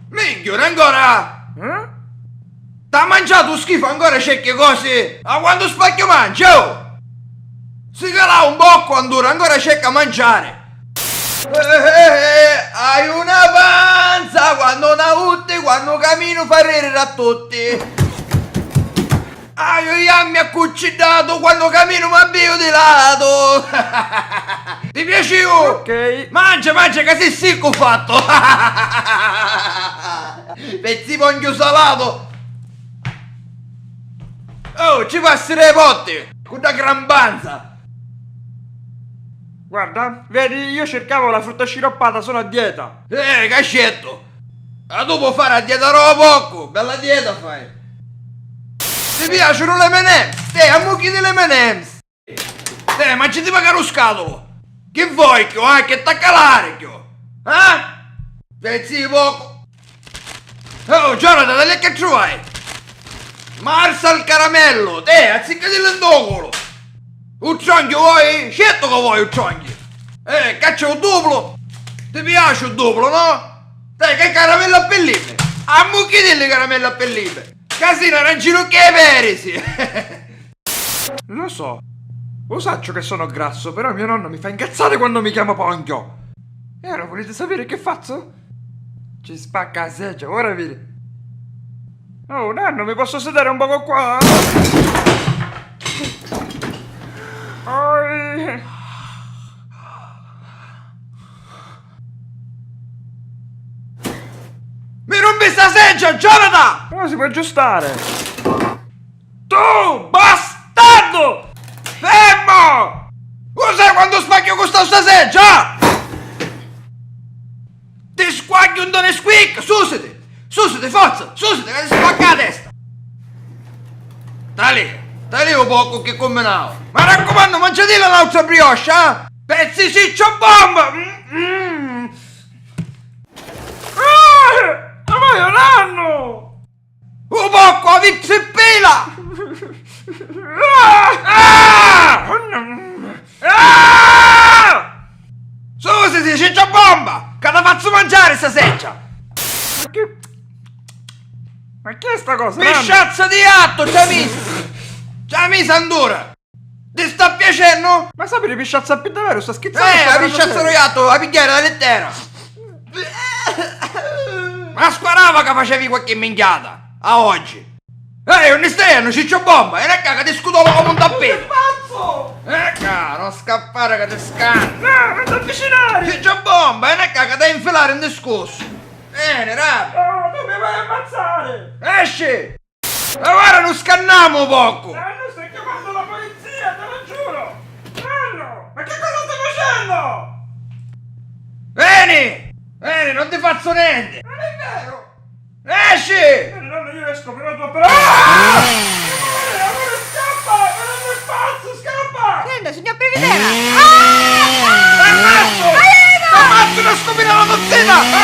Minchia, ancora? Eh? T'ha mangiato schifo ancora cerchi cose? A quando spacchio mangia, oh? Si cala un po' quando ancora cerca a mangiare. Hai una panza quando nautti, quando cammino fa ridere a tutti. Io mi ha cuccidato quando cammino ma bevo di lato. Ti piaceva? Ok. Mangia, che sei secco fatto. Pezzi di pongio salato. Oh, ci passerei potti. Con una gran panza. Guarda, vedi, io cercavo la frutta sciroppata, sono a dieta. Cascetto. Ma tu puoi fare a dieta roba poco. Bella dieta fai. Ti piacciono le M&M's? Te, ammucchi delle M&M's. Te, mangiati magari lo scatolo. Che vuoi, chio, che t'ha calare, chio? Pezzi di poco. Oh, Jonathan, dai che trovai? Marsa al caramello, te, anziché di lentocolo. Uccionchio vuoi? Certo che vuoi uccionchio. Caccia un duplo. Ti piace un duplo, no? Dai, che caramello a pelline. Ammucchi delle caramello a pelline. Casino arancino che perisi. Lo so. Lo saccio che sono grasso, però mio nonno mi fa incazzare quando mi chiama Ponchio. E ora volete sapere che faccio? Ci spacca la seggiola, ora vedi. Oh, nonno, mi posso sedere un poco qua? Oi. Mi rompi sta seggiola, Jonathan! Come si può aggiustare? Tu, bastardo! Fermo! Cos'è quando spacchio con sta seggiola? Ti squaglio un done squeak! Susiti! Susiti, forza! Susiti, che ti spacca la testa! Dai lì un poco che combinavo! Ma raccomando, mangiati la nostra brioche, eh? Pezzi ciccio bomba! Ma vai, nonno! Un poco a vizza e pela! Susiti, ciccio bomba! Che ti faccio mangiare sta seccia! Ma che è sta cosa? nonno? Misciazza di atto, c'ha misa ancora! Ti sta piacendo? Ma sapete pisciazza più davvero? Sta schizzando? La misciazza roiato, a pigliare da lettera! Ma sparava che facevi qualche minchiata! A oggi! Non ne stai, ciccio bomba! E ne ti scutolo come un tappeto! Pazzo! Non scappare che ti scanno! No, non ti avvicinare! Ciccio bomba! E ne che ti infilare in discorso! Bene, rapi! No, tu mi vai a ammazzare! Esci! Ma guarda, non scanniamo poco! Nonno, stai chiamando la polizia, te lo giuro! Nonno, ma che cosa stai facendo? Vieni, non ti faccio niente! Non è vero! Esci! Nonno, io esco però tu però... Amore, scappa! Ma non è pazzo, scappa! Senta, signor Previdera! T'ammazzo! T'ammazzo, non scopri la dozzina!